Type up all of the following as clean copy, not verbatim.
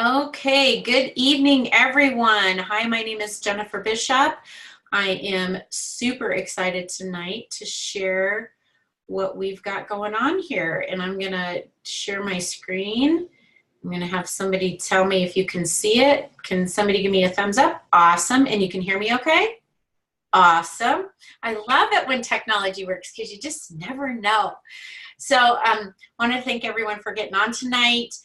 Okay, good evening, everyone. Hi, my name is Jennifer Bishop. I am super excited tonight to share what we've got going on here. And I'm going to share my screen. I'm going to have somebody tell me if you can see it. Can somebody give me a thumbs up? Awesome. And you can hear me okay? Awesome. I love it when technology works because you just never know. So I want to thank everyone for getting on tonight.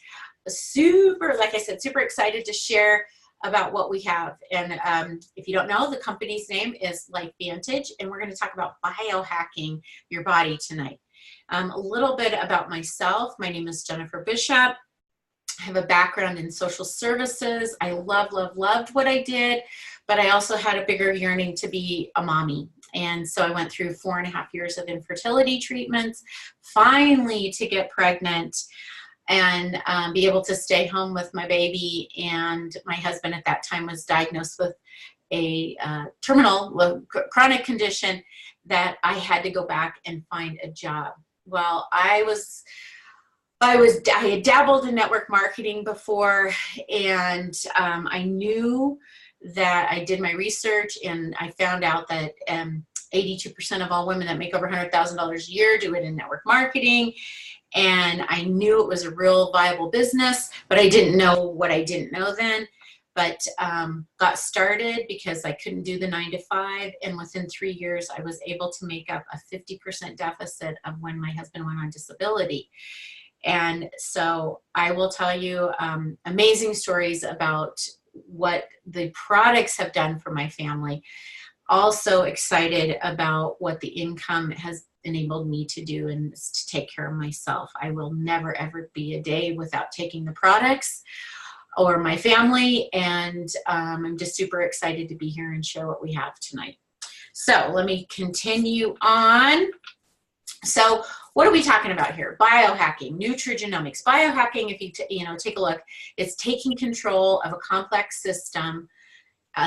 Like I said, super excited to share about what we have. And if you don't know, the company's name is Lfvn, and we're going to talk about biohacking your body tonight. A little bit about myself. My name is Jennifer Bishop. I have a background in social services. I loved what I did, but I also had a bigger yearning to be a mommy. And so I went through 4.5 years of infertility treatments, finally to get pregnant and be able to stay home with my baby. And my husband at that time was diagnosed with a chronic condition that I had to go back and find a job. Well, I had dabbled in network marketing before, and I knew that I did my research, and I found out that 82% of all women that make over $100,000 a year do it in network marketing. And I knew it was a real viable business, but I didn't know what I didn't know then. But got started because I couldn't do the 9 to 5. And within 3 years, I was able to make up a 50% deficit of when my husband went on disability. And so I will tell you amazing stories about what the products have done for my family. Also excited about what the income has enabled me to do and to take care of myself. I will never ever be a day without taking the products or my family, and I'm just super excited to be here and share what we have tonight. So let me continue on. So what are we talking about here? Biohacking, nutrigenomics. Biohacking, if you take a look, it's taking control of a complex system,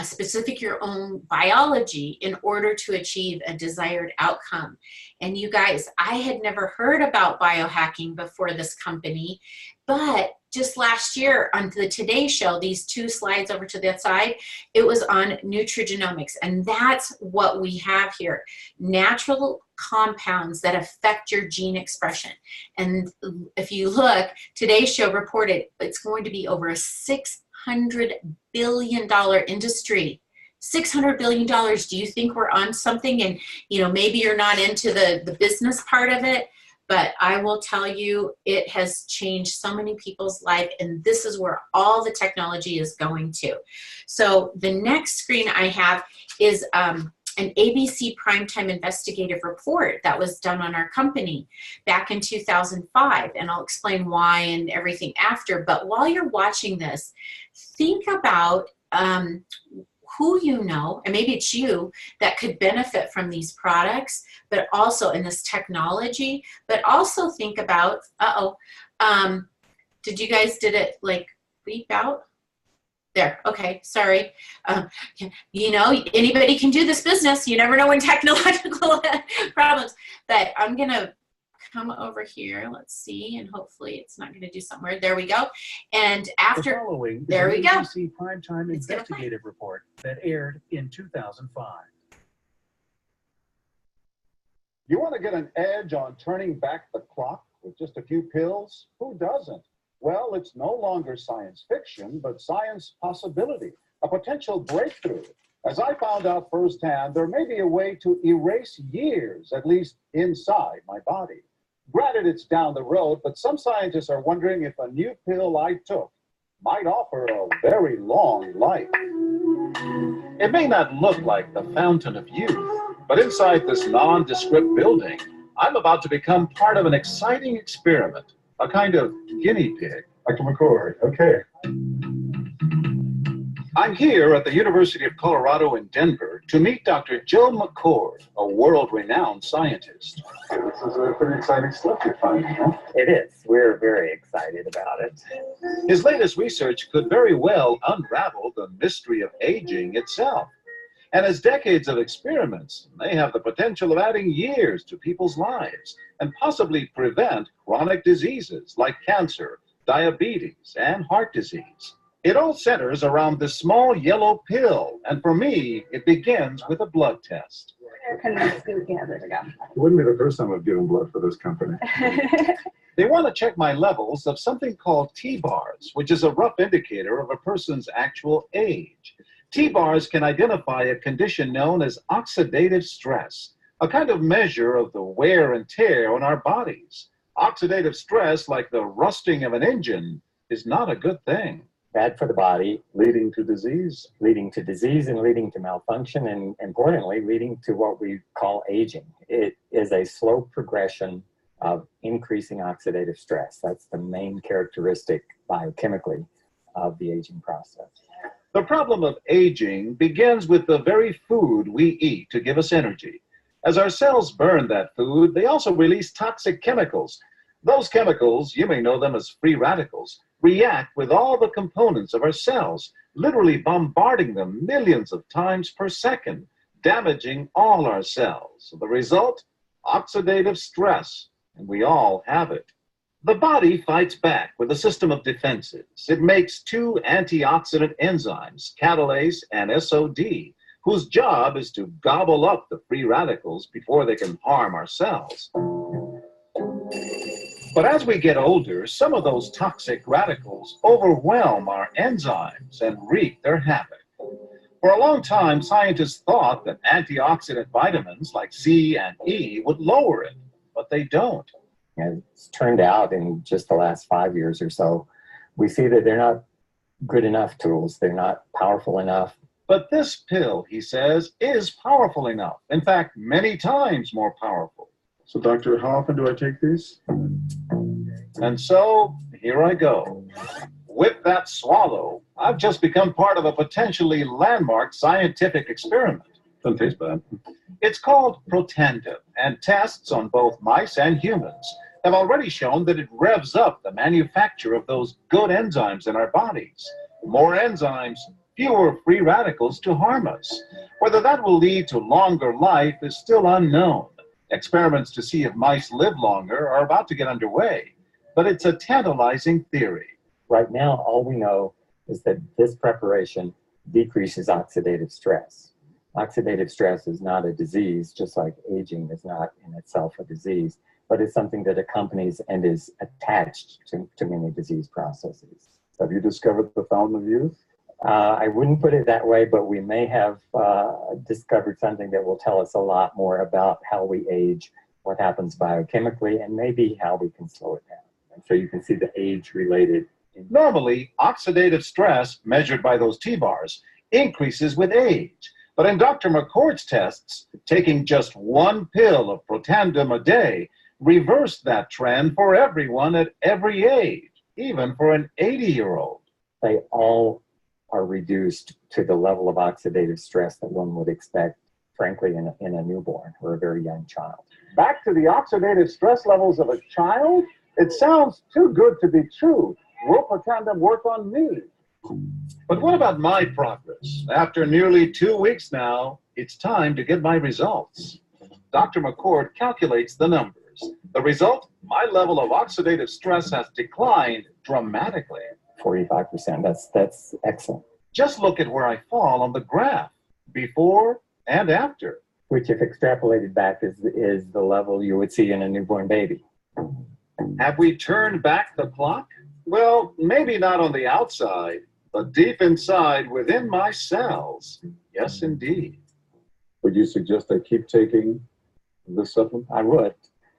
specific your own biology in order to achieve a desired outcome. And you guys, I had never heard about biohacking before this company, but just last year on the Today Show, these 2 slides over to the side, it was on nutrigenomics. And that's what we have here. Natural compounds that affect your gene expression. And if you look, Today's Show reported it's going to be over a $600 billion industry. $600 billion. Do you think we're on something? And maybe you're not into the business part of it, but I will tell you, it has changed so many people's life, and this is where all the technology is going to. So the next screen I have is an ABC Primetime Investigative Report that was done on our company back in 2005, and I'll explain why and everything after. But while you're watching this, think about who you know, and maybe it's you, that could benefit from these products, but also in this technology, but also think about, did it like beep out? There, okay, sorry. Anybody can do this business. You never know when technological problems, but I'm gonna come over here, let's see, and hopefully it's not gonna do somewhere. There we go. And after, the following there we go. ABC Primetime Investigative Report that aired in 2005. You want to get an edge on turning back the clock with just a few pills? Who doesn't? Well, it's no longer science fiction, but science possibility, a potential breakthrough. As I found out firsthand, there may be a way to erase years, at least inside my body. Granted, it's down the road, but some scientists are wondering if a new pill I took might offer a very long life. It may not look like the fountain of youth, but inside this nondescript building, I'm about to become part of an exciting experiment, a kind of guinea pig. Dr. McCord, okay. I'm here at the University of Colorado in Denver to meet Dr. Joe McCord, a world-renowned scientist. This is a pretty exciting stuff you're finding, huh? It is. We're very excited about it. His latest research could very well unravel the mystery of aging itself. And his decades of experiments may have the potential of adding years to people's lives and possibly prevent chronic diseases like cancer, diabetes, and heart disease. It all centers around this small yellow pill, and for me, it begins with a blood test. It wouldn't be the first time I've given blood for this company. They want to check my levels of something called T-bars, which is a rough indicator of a person's actual age. T-bars can identify a condition known as oxidative stress, a kind of measure of the wear and tear on our bodies. Oxidative stress, like the rusting of an engine, is not a good thing. Bad for the body, Leading to disease. leading to disease and leading to malfunction, and importantly, leading to what we call aging. It is a slow progression of increasing oxidative stress. That's the main characteristic biochemically of the aging process. The problem of aging begins with the very food we eat to give us energy. As our cells burn that food, they also release toxic chemicals. Those chemicals, you may know them as free radicals, react with all the components of our cells, literally bombarding them millions of times per second, damaging all our cells. The result? Oxidative stress, and we all have it. The body fights back with a system of defenses. It makes two antioxidant enzymes, catalase and SOD, whose job is to gobble up the free radicals before they can harm our cells. But as we get older, some of those toxic radicals overwhelm our enzymes and wreak their havoc. For a long time, scientists thought that antioxidant vitamins like C and E would lower it, but they don't. And it's turned out in just the last 5 years or so, we see that they're not good enough tools. They're not powerful enough. But this pill, he says, is powerful enough. In fact, many times more powerful. So, doctor, how often do I take these? And so, here I go. With that swallow, I've just become part of a potentially landmark scientific experiment. Doesn't taste bad. It's called Protandim, and tests on both mice and humans have already shown that it revs up the manufacture of those good enzymes in our bodies. More enzymes, fewer free radicals to harm us. Whether that will lead to longer life is still unknown. Experiments to see if mice live longer are about to get underway, but it's a tantalizing theory. Right now, all we know is that this preparation decreases oxidative stress. Oxidative stress is not a disease, just like aging is not in itself a disease, but it's something that accompanies and is attached to many disease processes. Have you discovered the fountain of youth? I wouldn't put it that way, but we may have discovered something that will tell us a lot more about how we age, what happens biochemically, and maybe how we can slow it down. And so you can see the age-related. Normally, oxidative stress, measured by those T-bars, increases with age. But in Dr. McCord's tests, taking just one pill of Protandim a day reversed that trend for everyone at every age, even for an 80-year-old. They all are reduced to the level of oxidative stress that one would expect, frankly, in a newborn or a very young child. Back to the oxidative stress levels of a child? It sounds too good to be true. Will Protandim work on me? But what about my progress? After nearly 2 weeks now, it's time to get my results. Dr. McCord calculates the numbers. The result, my level of oxidative stress has declined dramatically. 45%, that's excellent. Just look at where I fall on the graph, before and after. Which, if extrapolated back, is the level you would see in a newborn baby. Have we turned back the clock? Well, maybe not on the outside, but deep inside within my cells. Yes, indeed. Would you suggest I keep taking this supplement? I would.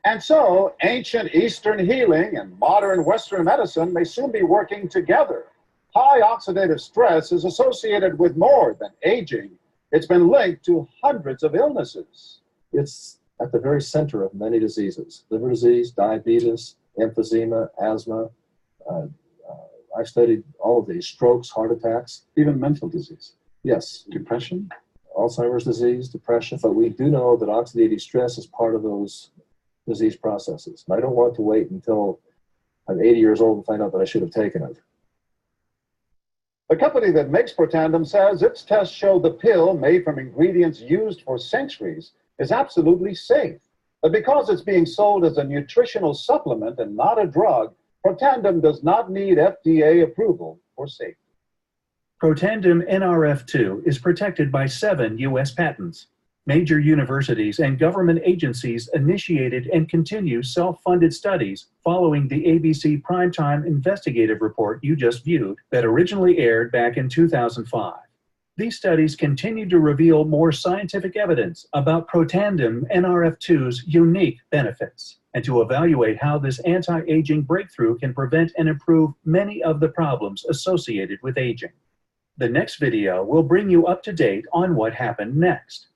And so, ancient Eastern healing and modern Western medicine may soon be working together. High oxidative stress is associated with more than aging. It's been linked to hundreds of illnesses. It's at the very center of many diseases: liver disease, diabetes, emphysema, asthma. I've studied all of these: strokes, heart attacks, Even mental disease. yes, Depression? Alzheimer's disease, depression. But we do know that oxidative stress is part of those disease processes. And I don't want to wait until I'm 80 years old and find out that I should have taken it. The company that makes Protandim says its tests show the pill, made from ingredients used for centuries, is absolutely safe. But because it's being sold as a nutritional supplement and not a drug, Protandim does not need FDA approval for safety. Protandim NRF2 is protected by 7 U.S. patents. Major universities and government agencies initiated and continue self-funded studies following the ABC Primetime Investigative Report you just viewed that originally aired back in 2005. These studies continue to reveal more scientific evidence about Protandim NRF2's unique benefits and to evaluate how this anti-aging breakthrough can prevent and improve many of the problems associated with aging. The next video will bring you up to date on what happened next.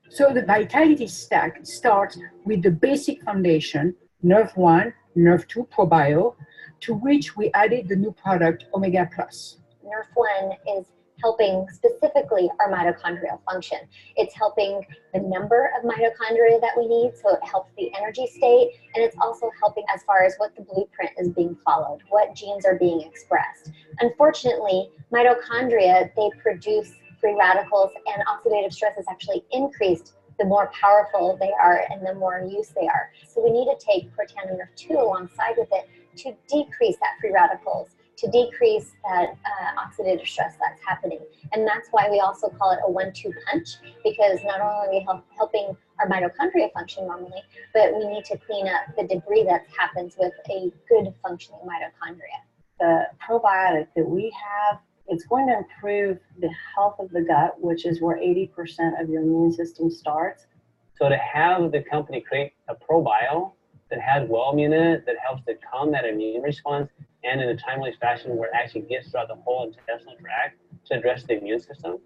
So the vitality stack starts with the basic foundation, Lfvn, Lf2 ProBio, to which we added the new product Omega Plus. Lfvn is helping specifically our mitochondrial function. It's helping the number of mitochondria that we need, so it helps the energy state, and it's also helping as far as what the blueprint is being followed, what genes are being expressed. Unfortunately, mitochondria, they produce free radicals, and oxidative stress is actually increased the more powerful they are and the more in use they are. So we need to take Protandim Nrf2 alongside with it to decrease that free radicals, to decrease that oxidative stress that's happening. And that's why we also call it a 1-2 punch, because not only are we helping our mitochondria function normally, but we need to clean up the debris that happens with a good functioning mitochondria. The probiotic that we have, it's going to improve the health of the gut, which is where 80% of your immune system starts. So to have the company create a ProBio that has Wellmune in it, that helps to calm that immune response, and in a timely fashion where it actually gets throughout the whole intestinal tract to address the immune system.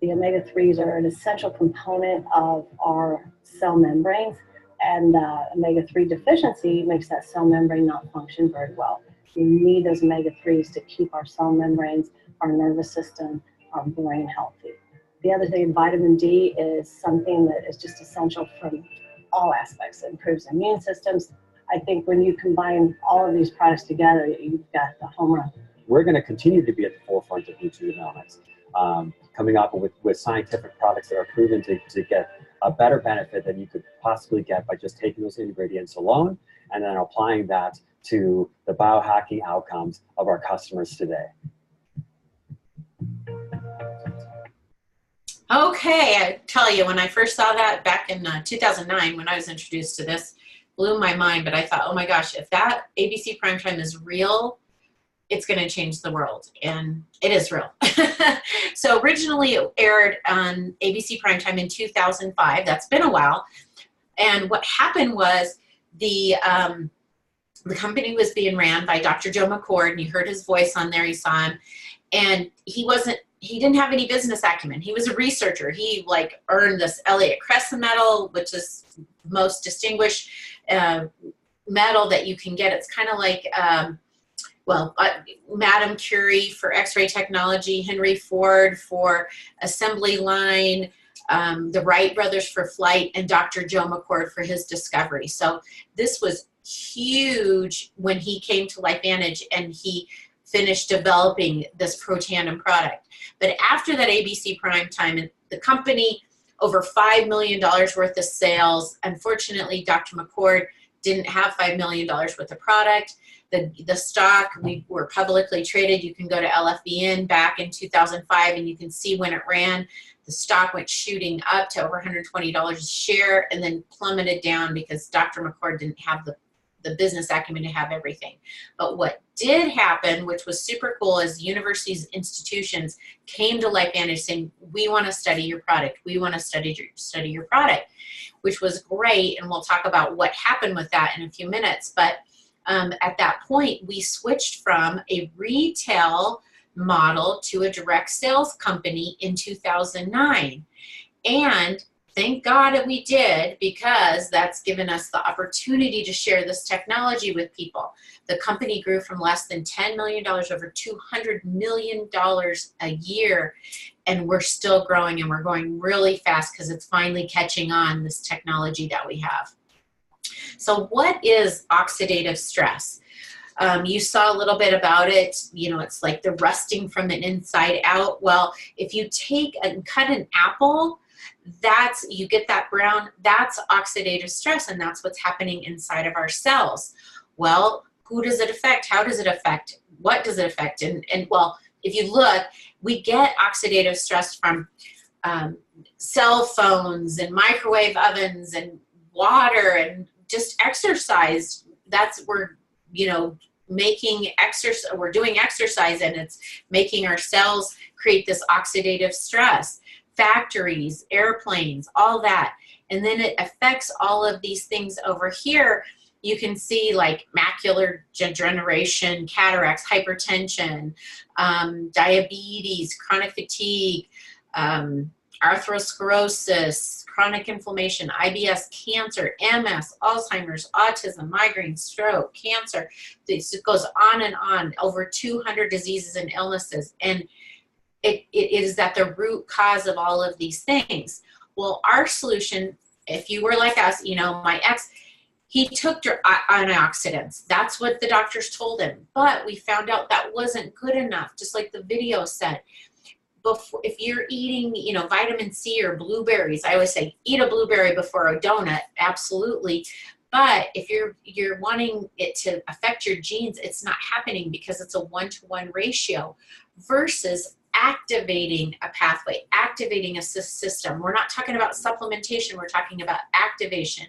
The omega-3s are an essential component of our cell membranes, and omega-3 deficiency makes that cell membrane not function very well. You need those omega-3s to keep our cell membranes, our nervous system, our brain healthy. The other thing, vitamin D is something that is just essential from all aspects. It improves immune systems. I think when you combine all of these products together, you've got the home run. We're going to continue to be at the forefront of nutrigenomics, coming up with scientific products that are proven to get a better benefit than you could possibly get by just taking those ingredients alone and then applying that to the biohacking outcomes of our customers today. Okay, I tell you, when I first saw that back in 2009, when I was introduced to this, blew my mind. But I thought, oh my gosh, if that ABC Primetime is real, it's going to change the world. And it is real. So originally it aired on ABC Primetime in 2005. That's been a while. And what happened was the company was being ran by Dr. Joe McCord, and you heard his voice on there, you saw him. And he didn't have any business acumen. He was a researcher. He like earned this Elliott Cresson Medal, which is the most distinguished medal that you can get. It's kind of like, Madame Curie for X-ray technology, Henry Ford for assembly line, the Wright brothers for flight, and Dr. Joe McCord for his discovery. So this was huge when he came to LifeVantage and he finished developing this Protandim product. But after that ABC Primetime, the company, over $5 million worth of sales. Unfortunately, Dr. McCord didn't have $5 million worth of product. The stock, we were publicly traded. You can go to Lfvn back in 2005 and you can see when it ran. The stock went shooting up to over $120 a share and then plummeted down because Dr. McCord didn't have the business acumen to have everything. But what did happen, which was super cool, is universities, institutions came to LifeVantage saying, we want to study your product. We want to study your product, which was great. And we'll talk about what happened with that in a few minutes. But at that point, we switched from a retail model to a direct sales company in 2009. And thank God that we did, because that's given us the opportunity to share this technology with people. The company grew from less than $10 million over $200 million a year, and we're still growing, and we're going really fast because it's finally catching on, this technology that we have. So what is oxidative stress? You saw a little bit about it. You know, it's like the rusting from the inside out. Well, if you take and cut an apple, you get that brown, that's oxidative stress, and that's what's happening inside of our cells. Well, who does it affect? How does it affect? What does it affect? And well, if you look, we get oxidative stress from cell phones and microwave ovens and water and just exercise. We're doing exercise, and it's making our cells create this oxidative stress. Factories, airplanes, all that. And then it affects all of these things over here. You can see like macular degeneration, cataracts, hypertension, diabetes, chronic fatigue, arthrosclerosis, chronic inflammation, IBS, cancer, MS, Alzheimer's, autism, migraine, stroke, cancer. It goes on and on, over 200 diseases and illnesses. And it is at the root cause of all of these things. Well, our solution, if you were like us, my ex, he took antioxidants. That's what the doctors told him. But we found out that wasn't good enough, just like the video said. If you're eating, vitamin C or blueberries, I always say eat a blueberry before a donut, absolutely. But if you're wanting it to affect your genes, it's not happening because it's a 1-to-1 ratio versus activating a pathway, activating a system. We're not talking about supplementation, we're talking about activation.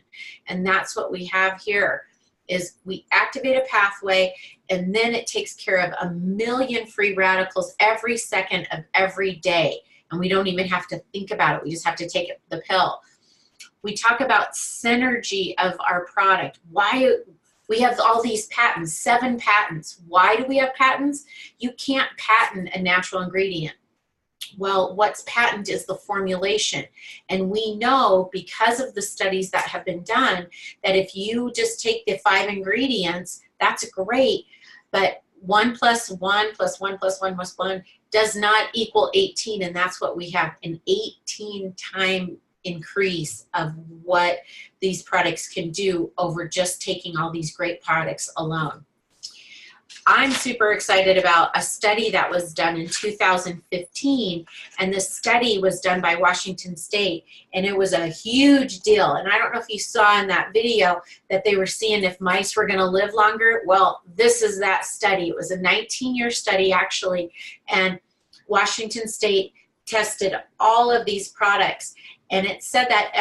And that's what we have here, is we activate a pathway, and then it takes care of 1 million free radicals every second of every day. And we don't even have to think about it. We just have to take the pill. We talk about synergy of our product. Why we have all these patents, 7 patents. Why do we have patents? You can't patent a natural ingredient. Well, what's patent is the formulation. And we know, because of the studies that have been done, that if you just take the 5 ingredients, that's great. But 1 + 1 + 1 + 1 + 1 does not equal 18. And that's what we have, an 18-time increase of what these products can do over just taking all these great products alone. I'm super excited about a study that was done in 2015, and this study was done by Washington State, and it was a huge deal. And I don't know if you saw in that video that they were seeing if mice were going to live longer. Well, this is that study. It was a 19-year study, actually, and Washington State tested all of these products, and it said that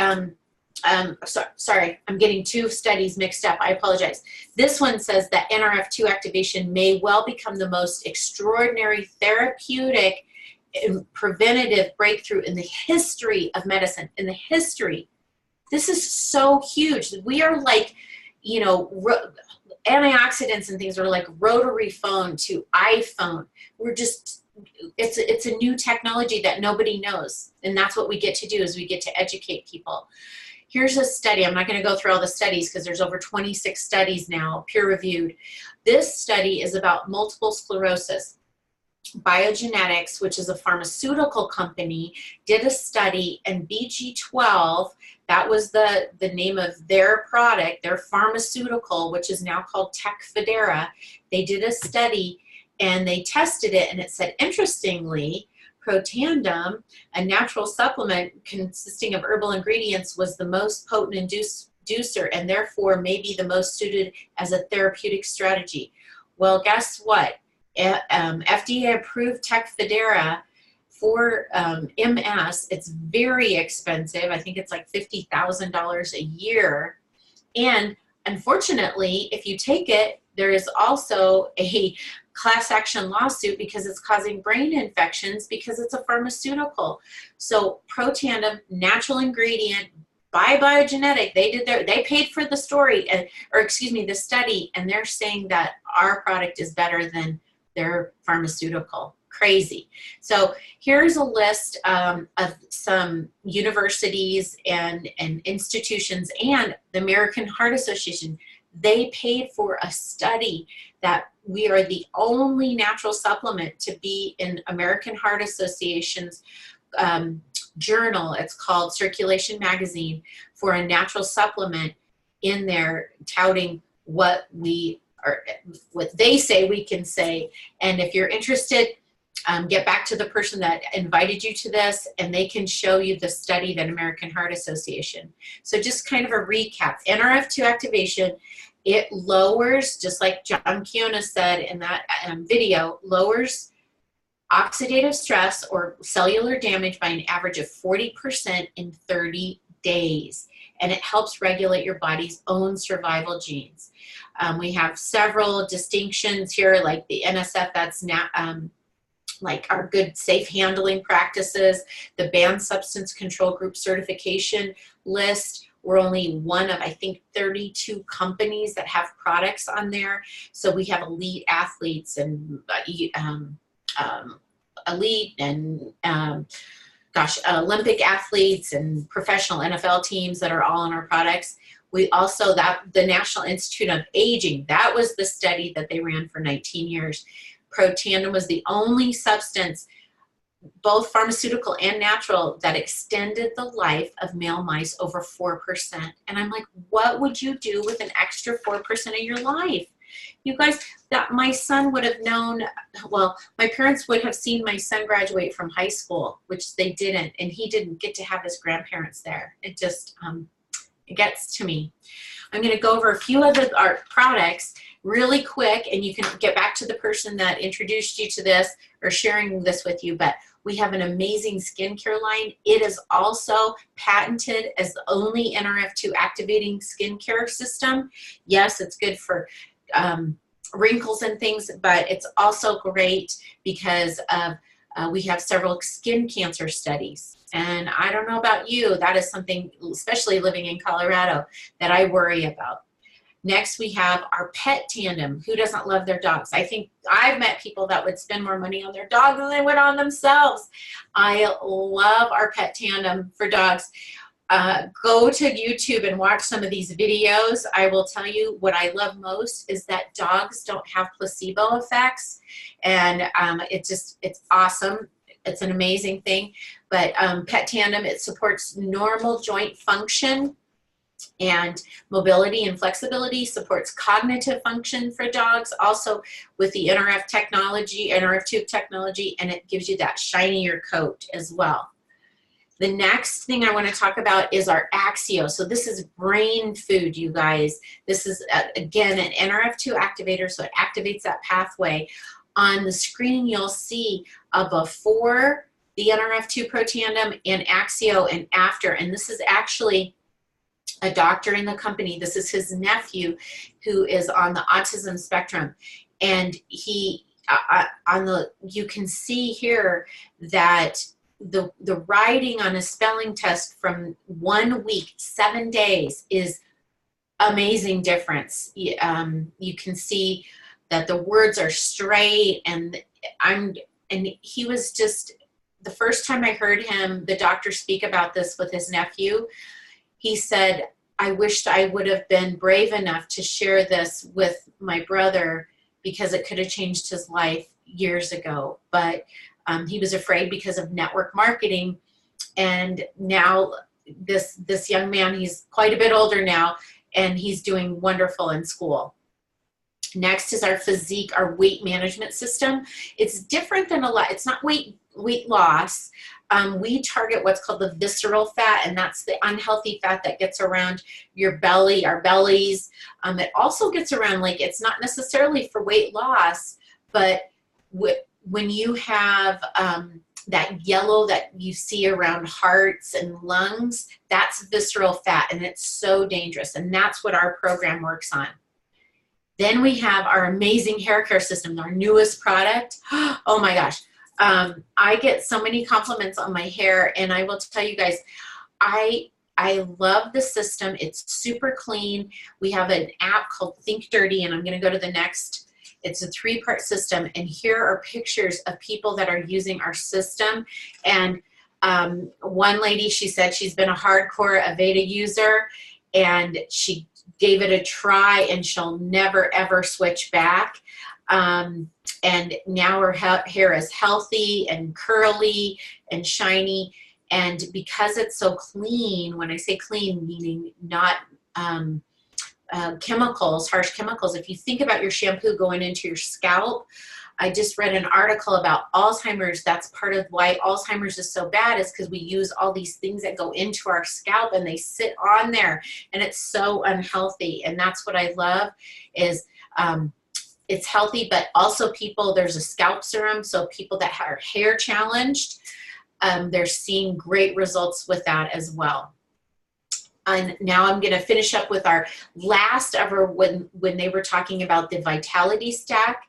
sorry, I'm getting 2 studies mixed up. I apologize. This one says that NRF2 activation may well become the most extraordinary therapeutic and preventative breakthrough in the history of medicine. In the history. This is so huge. We are like, antioxidants and things are like rotary phone to iPhone. We're just, it's a new technology that nobody knows. And that's what we get to do, is we get to educate people. Here's a study. I'm not going to go through all the studies because there's over 26 studies now, peer-reviewed. This study is about multiple sclerosis. Biogenetics, which is a pharmaceutical company, did a study, and BG12, that was the name of their product, their pharmaceutical, which is now called Tecfidera. They did a study, and they tested it, and it said, interestingly, Protandim, a natural supplement consisting of herbal ingredients, was the most potent inducer and therefore may be the most suited as a therapeutic strategy. Well, guess what? FDA approved Tecfidera for MS. It's very expensive. I think it's like $50,000 a year. And unfortunately, if you take it, there is also a class action lawsuit because it's causing brain infections because it's a pharmaceutical. So Protandim, natural ingredient by Biogenetic, they paid for the story, the study, and they're saying that our product is better than their pharmaceutical. Crazy. So here's a list of some universities and institutions and the American Heart Association. They paid for a study that we are the only natural supplement to be in American Heart Association's journal. It's called Circulation Magazine, for a natural supplement in there, touting what they say we can say. And if you're interested, get back to the person that invited you to this, and they can show you the study that American Heart Association. So just kind of a recap, NRF2 activation, it lowers, just like John Kiona said in that video, lowers oxidative stress or cellular damage by an average of 40% in 30 days. And it helps regulate your body's own survival genes. We have several distinctions here, like the NSF, that's now, like our good safe handling practices, the banned substance control group certification list. We're only one of, I think, 32 companies that have products on there. So we have elite athletes and elite and Olympic athletes and professional NFL teams that are all on our products. We also, the National Institute of Aging, that was the study that they ran for 19 years. Protandim was the only substance, both pharmaceutical and natural, that extended the life of male mice over 4%. And I'm like, what would you do with an extra 4% of your life? You guys, that my son would have known, well, my parents would have seen my son graduate from high school, which they didn't, and he didn't get to have his grandparents there. It just, it gets to me. I'm going to go over a few of our products really quick, and you can get back to the person that introduced you to this or sharing this with you, but we have an amazing skincare line. It is also patented as the only NRF2 activating skincare system. Yes, it's good for wrinkles and things, but it's also great because of we have several skin cancer studies. And I don't know about you, that is something, especially living in Colorado, that I worry about. Next, we have our pet tandem. Who doesn't love their dogs? I think I've met people that would spend more money on their dog than they would on themselves. I love our pet tandem for dogs. Go to YouTube and watch some of these videos. I will tell you what I love most is that dogs don't have placebo effects. And it's awesome. It's an amazing thing. But pet tandem, it supports normal joint function and mobility and flexibility, supports cognitive function for dogs, also with the NRF technology, NRF2 technology, and it gives you that shinier coat as well. The next thing I want to talk about is our Axio. So this is brain food, you guys. This is, again, an NRF2 activator, so it activates that pathway. On the screen, you'll see a before the NRF2 Protandim and Axio and after, and this is actually a doctor in the company. This is his nephew who is on the autism spectrum. And he, you can see here that the writing on a spelling test from 1 week, 7 days is amazing difference. You can see that the words are straight, and he was just, the first time I heard him, the doctor, speak about this with his nephew, he said, I wished I would have been brave enough to share this with my brother because it could have changed his life years ago. But he was afraid because of network marketing. And now this young man, he's quite a bit older now, and he's doing wonderful in school. Next is our physique, our weight management system. It's different than it's not weight loss. We target what's called the visceral fat, and that's the unhealthy fat that gets around your belly, our bellies. It also gets around, like, it's not necessarily for weight loss, but when you have that yellow that you see around hearts and lungs, that's visceral fat, and it's so dangerous, and that's what our program works on. Then we have our amazing hair care system, our newest product. Oh my gosh. I get so many compliments on my hair, and I will tell you guys, I love the system. It's super clean. We have an app called Think Dirty, and I'm going to go to the next. It's a 3-part system, and here are pictures of people that are using our system. And one lady, she said she's been a hardcore Aveda user, and she gave it a try, and she'll never ever switch back. And now her hair is healthy and curly and shiny. And because it's so clean, when I say clean, meaning not chemicals, harsh chemicals, if you think about your shampoo going into your scalp, I just read an article about Alzheimer's. That's part of why Alzheimer's is so bad, is because we use all these things that go into our scalp and they sit on there, and it's so unhealthy. And that's what I love is it's healthy, but also people, there's a scalp serum. So people that are hair challenged, they're seeing great results with that as well. And now I'm going to finish up with our last ever, when they were talking about the Vitality Stack.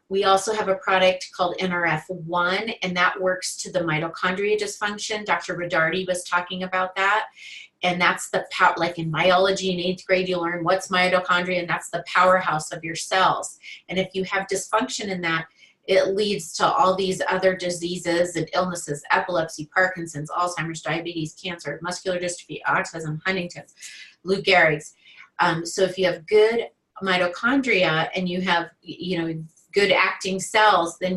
We also have a product called NRF1, and that works to the mitochondria dysfunction. Dr. Rodardi was talking about that. And that's the power, like in biology in 8th grade, you learn what's mitochondria, and that's the powerhouse of your cells. And if you have dysfunction in that, it leads to all these other diseases and illnesses: epilepsy, Parkinson's, Alzheimer's, diabetes, cancer, muscular dystrophy, autism, Huntington's, Lou Gehrig's. So if you have good mitochondria and you have, good acting cells, then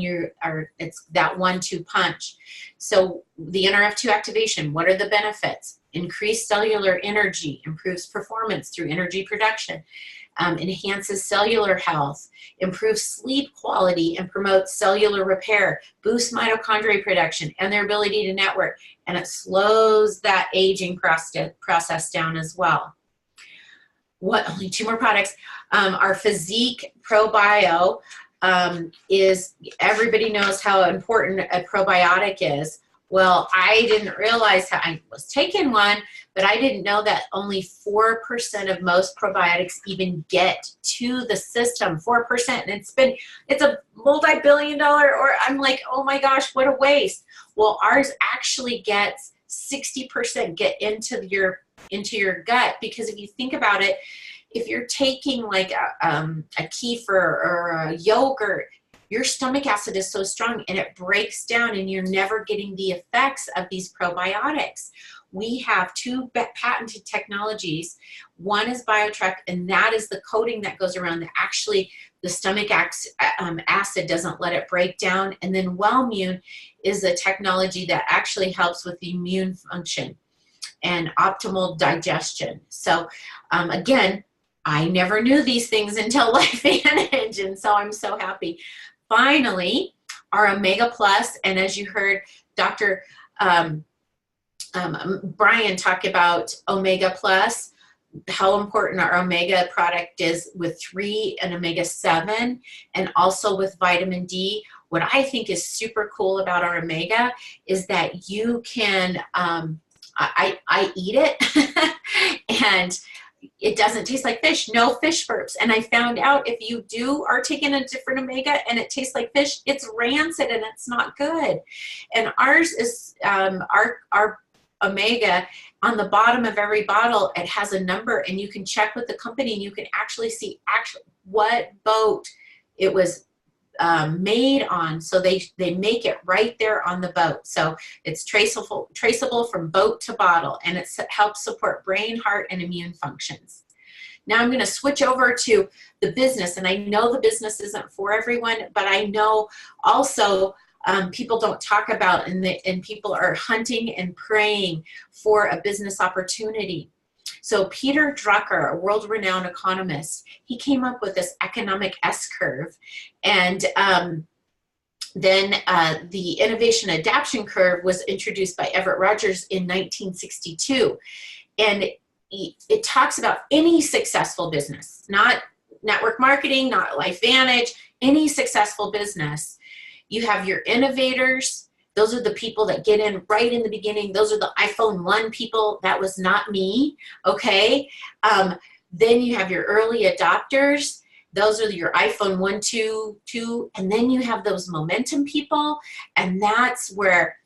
it's that 1-2 punch. So the NRF2 activation, what are the benefits? Increased cellular energy, improves performance through energy production, enhances cellular health, improves sleep quality, and promotes cellular repair, boosts mitochondria production and their ability to network, and it slows that aging process down as well. Only 2 more products. Our Physique ProBio is, everybody knows how important a probiotic is. Well, I didn't realize how, I was taking one, but I didn't know that only 4% of most probiotics even get to the system, 4%. And it's a multi-billion-dollar, or I'm like, oh my gosh, what a waste. Well, ours actually gets 60% get into your gut, because if you think about it, if you're taking like a kefir or a yogurt, your stomach acid is so strong and it breaks down, and you're never getting the effects of these probiotics. We have 2 patented technologies. One is BioTrek, and that is the coating that goes around that actually the stomach acid doesn't let it break down. And then Wellmune is a technology that actually helps with the immune function and optimal digestion. So again, I never knew these things until Lfvn, and so I'm so happy. Finally, our Omega Plus, and as you heard Dr. Brian talk about Omega Plus, how important our Omega product is with 3 and Omega-7, and also with vitamin D. What I think is super cool about our Omega is that you can, I eat it, and it doesn't taste like fish, no fish burps. And I found out if you are taking a different Omega and it tastes like fish, it's rancid and it's not good. And ours is, our Omega, on the bottom of every bottle, it has a number, and you can check with the company and you can actually see what boat it was made on. So they make it right there on the boat. So it's traceable from boat to bottle, and it helps support brain, heart, and immune functions. Now I'm going to switch over to the business, and I know the business isn't for everyone, but I know also people don't talk about, and people are hunting and praying for a business opportunity. So Peter Drucker, a world-renowned economist, he came up with this economic S-curve, and then the innovation adaptation curve was introduced by Everett Rogers in 1962. And it talks about any successful business, not network marketing, not LifeVantage, any successful business. You have your innovators. Those are the people that get in right in the beginning. Those are the iPhone 1 people. That was not me, okay? Then you have your early adopters. Those are your iPhone 1, 2, and then you have those momentum people, and that's where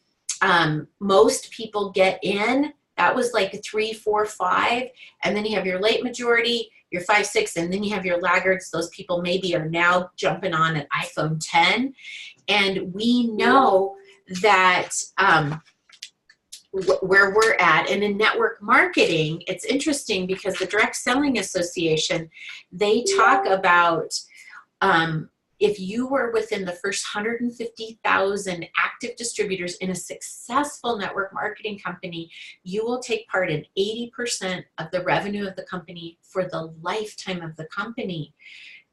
most people get in. That was like 3, 4, 5, and then you have your late majority, your 5, 6, and then you have your laggards. Those people maybe are now jumping on an iPhone 10, and we know that where we're at. And in network marketing, it's interesting because the Direct Selling Association, they talk about if you were within the first 150,000 active distributors in a successful network marketing company, you will take part in 80% of the revenue of the company for the lifetime of the company.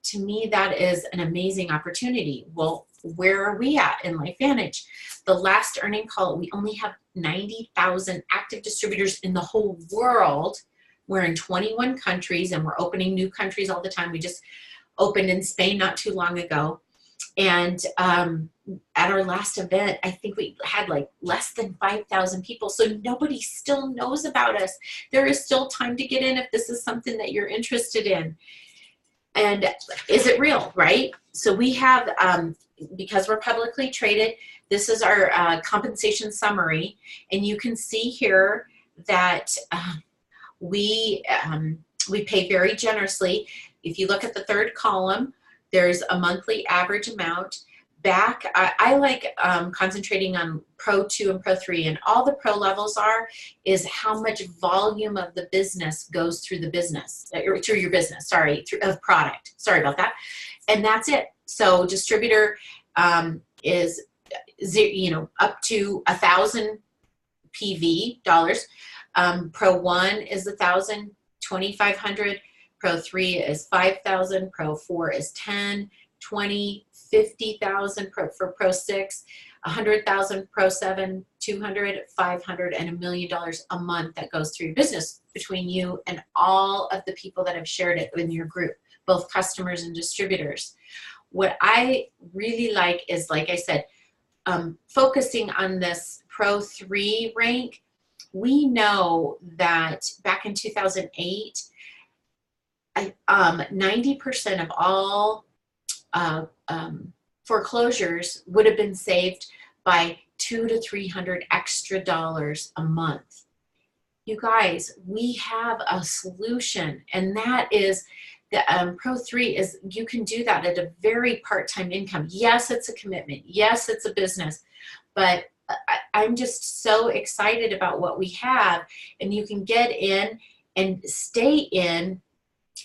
to me, that is an amazing opportunity. Well, where are we at in LifeVantage? The last earning call, we only have 90,000 active distributors in the whole world. We're in 21 countries, and we're opening new countries all the time. We just opened in Spain not too long ago. And at our last event, I think we had like less than 5,000 people. So nobody still knows about us. There is still time to get in if this is something that you're interested in. And is it real, right? So we have, because we're publicly traded, this is our compensation summary. And you can see here that we pay very generously. If you look at the third column, there's a monthly average amount. I like concentrating on Pro 2 and Pro 3, and all the Pro levels is how much volume of the business goes through the business, or through your business, of product. Sorry about that. And that's it. So distributor is, up to 1,000 PV dollars. Pro 1 is 1,000, 2,500. Pro 3 is 5,000. Pro 4 is 10, 20, 50,000 for Pro 6, 100,000 Pro 7, 200, 500, and $1 million a month that goes through your business between you and all of the people that have shared it in your group, both customers and distributors. What I really like is, like I said, focusing on this Pro 3 rank. We know that back in 2008, 90% of all foreclosures would have been saved by $200 to $300 extra a month. You guys, we have a solution, and that is the Pro 3 is, you can do that at a very part-time income. Yes, it's a commitment. Yes, it's a business, but I'm just so excited about what we have, and you can get in and stay in.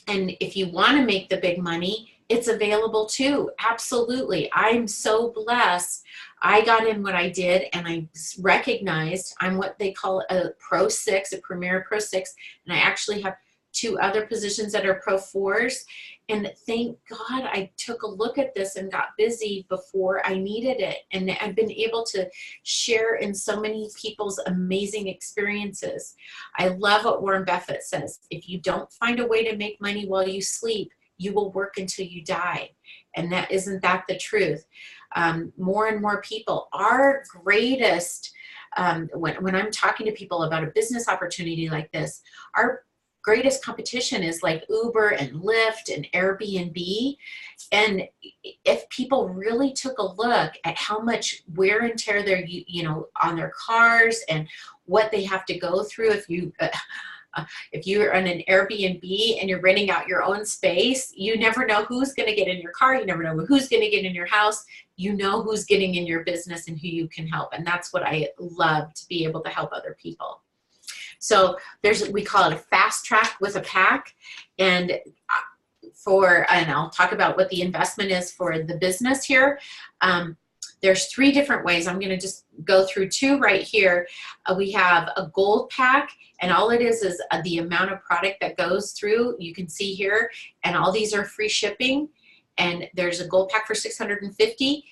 And if you want to make the big money, it's available too. Absolutely. I'm so blessed. I got in what I did, and I recognized I'm what they call a Pro 6, a Premier Pro 6, and I actually have 2 other positions that are Pro 4s. And thank God I took a look at this and got busy before I needed it. And I've been able to share in so many people's amazing experiences. I love what Warren Buffett says. If you don't find a way to make money while you sleep, you will work until you die. And isn't that the truth? More and more people, our greatest, when I'm talking to people about a business opportunity like this, our greatest competition is like Uber and Lyft and Airbnb. And if people really took a look at how much wear and tear they're, on their cars and what they have to go through, if you're on an Airbnb and you're renting out your own space, you never know who's going to get in your car. You never know who's going to get in your house. You know who's getting in your business and who you can help. And that's what I love, to be able to help other people. So we call it a fast track with a pack. And I'll talk about what the investment is for the business here. There's 3 different ways. I'm going to just go through 2 right here. We have a gold pack, and all it is the amount of product that goes through. You can see here, and all these are free shipping. And there's a gold pack for $650.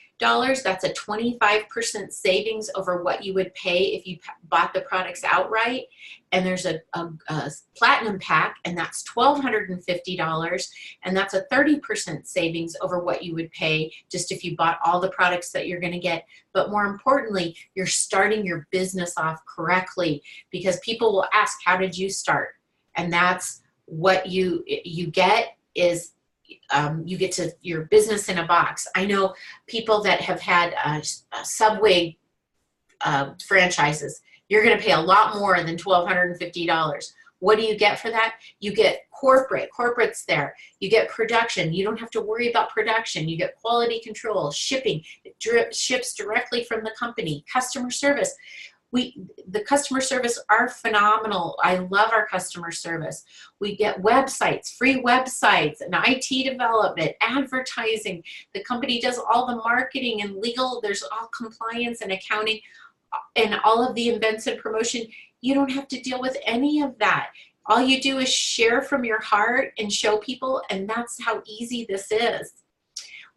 That's a 25% savings over what you would pay if you bought the products outright. And there's a platinum pack, and that's $1,250, and that's a 30% savings over what you would pay just if you bought all the products that you're going to get. But more importantly, you're starting your business off correctly, because people will ask, how did you start? And that's what you get is you get to your business in a box. I know people that have had Subway franchises. You're going to pay a lot more than $1,250. What do you get for that? You get corporate's there. You get production. You don't have to worry about production. You get quality control, shipping. It ships directly from the company. Customer service. The customer service are phenomenal. I love our customer service. We get websites, free websites, and IT development, advertising. The company does all the marketing and legal. There's all compliance and accounting and all of the events and promotion. You don't have to deal with any of that. All you do is share from your heart and show people, and that's how easy this is.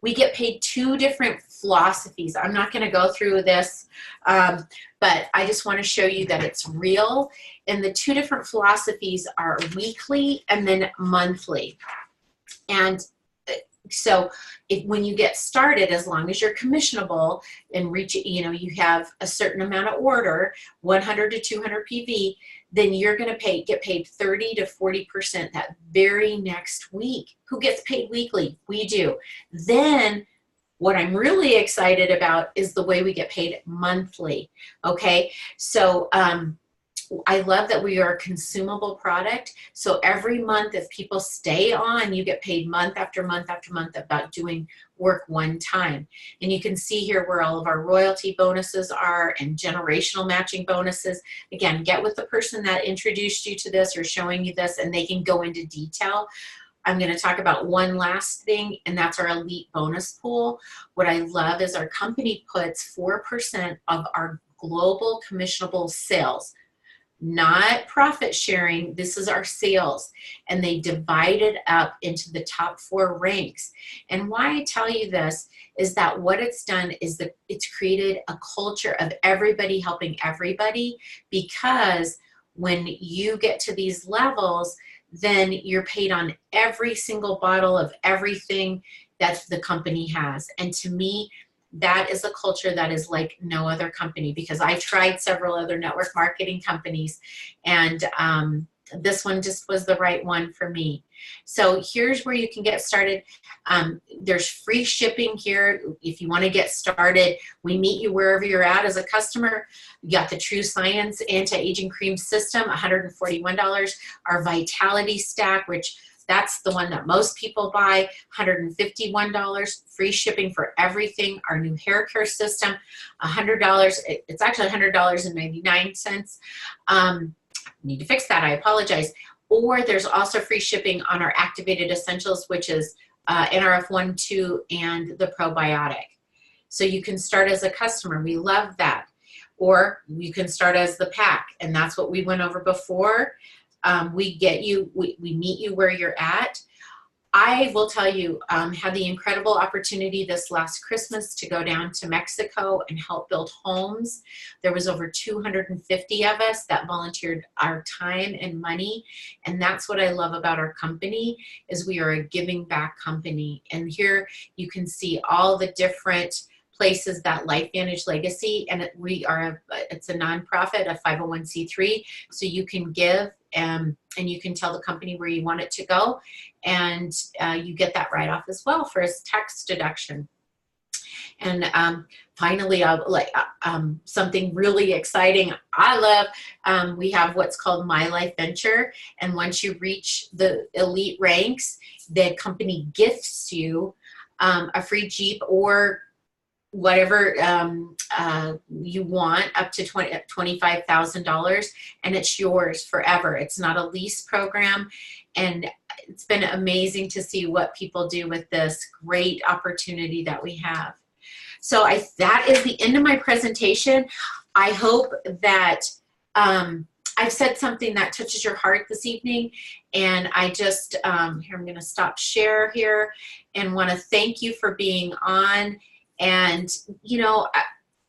We get paid 2 different philosophies. I'm not going to go through this, but I just want to show you that it's real. And the 2 different philosophies are weekly and then monthly. And so when you get started, as long as you're commissionable and reach, you know, you have a certain amount of order, 100 to 200 PV, then you're going to get paid 30 to 40% that very next week. Who gets paid weekly? We do. Then what I'm really excited about is the way we get paid monthly. Okay, so I love that we are a consumable product. So every month, if people stay on, you get paid month after month after month about doing work one time. And you can see here where all of our royalty bonuses are and generational matching bonuses. Again, get with the person that introduced you to this or showing you this, and they can go into detail. I'm going to talk about one last thing, and that's our elite bonus pool. What I love is our company puts 4% of our global commissionable sales, not profit sharing. This is our sales, and they divide it up into the top 4 ranks. And why I tell you this is that what it's done is that it's created a culture of everybody helping everybody, because when you get to these levels, then you're paid on every single bottle of everything that the company has. And to me, that is a culture that is like no other company, because I tried several other network marketing companies, and this one just was the right one for me. So here's where you can get started. There's free shipping here if you want to get started. We meet you wherever you're at as a customer. You got the True Science Anti-Aging Cream System, $141. Our Vitality Stack, which that's the one that most people buy, $151, free shipping for everything. Our new hair care system, $100. It's actually $100.99. Need to fix that, I apologize. Or there's also free shipping on our Activated Essentials, which is NRF1, 2, and the probiotic. So you can start as a customer. We love that. Or you can start as the pack, and that's what we went over before. We meet you where you're at. I will tell you, had the incredible opportunity this last Christmas to go down to Mexico and help build homes. There was over 250 of us that volunteered our time and money. And that's what I love about our company, is we are a giving back company. And here you can see all the different places that Lfvn Legacy, and it's a nonprofit, a 501c3, so you can give and you can tell the company where you want it to go, and you get that write-off as well for a tax deduction. And finally, something really exciting I love, we have what's called My Life Venture, and once you reach the elite ranks, the company gifts you a free Jeep or whatever you want, up to $25,000, and it's yours forever. It's not a lease program, and it's been amazing to see what people do with this great opportunity that we have. So that is the end of my presentation. I hope that I've said something that touches your heart this evening, and I just, here, I'm gonna stop share here and wanna thank you for being on. And, you know,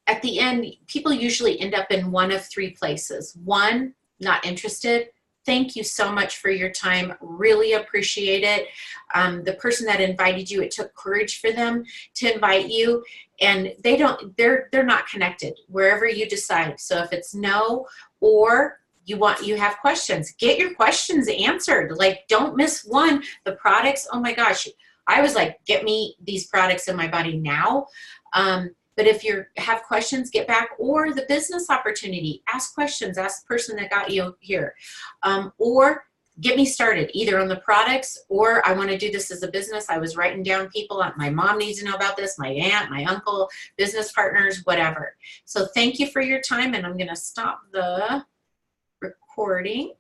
at the end, people usually end up in one of 3 places. 1, not interested. Thank you so much for your time. Really appreciate it. The person that invited you, it took courage for them to invite you, and they're not connected wherever you decide. So if it's no, or you have questions, get your questions answered. Like, don't miss one. The products, oh my gosh. I was like, get me these products in my body now. But if you have questions, get back. Or the business opportunity, ask questions, ask the person that got you here. Or get me started either on the products, or I want to do this as a business. I was writing down people, my mom needs to know about this, my aunt, my uncle, business partners, whatever. So thank you for your time, and I'm going to stop the recording.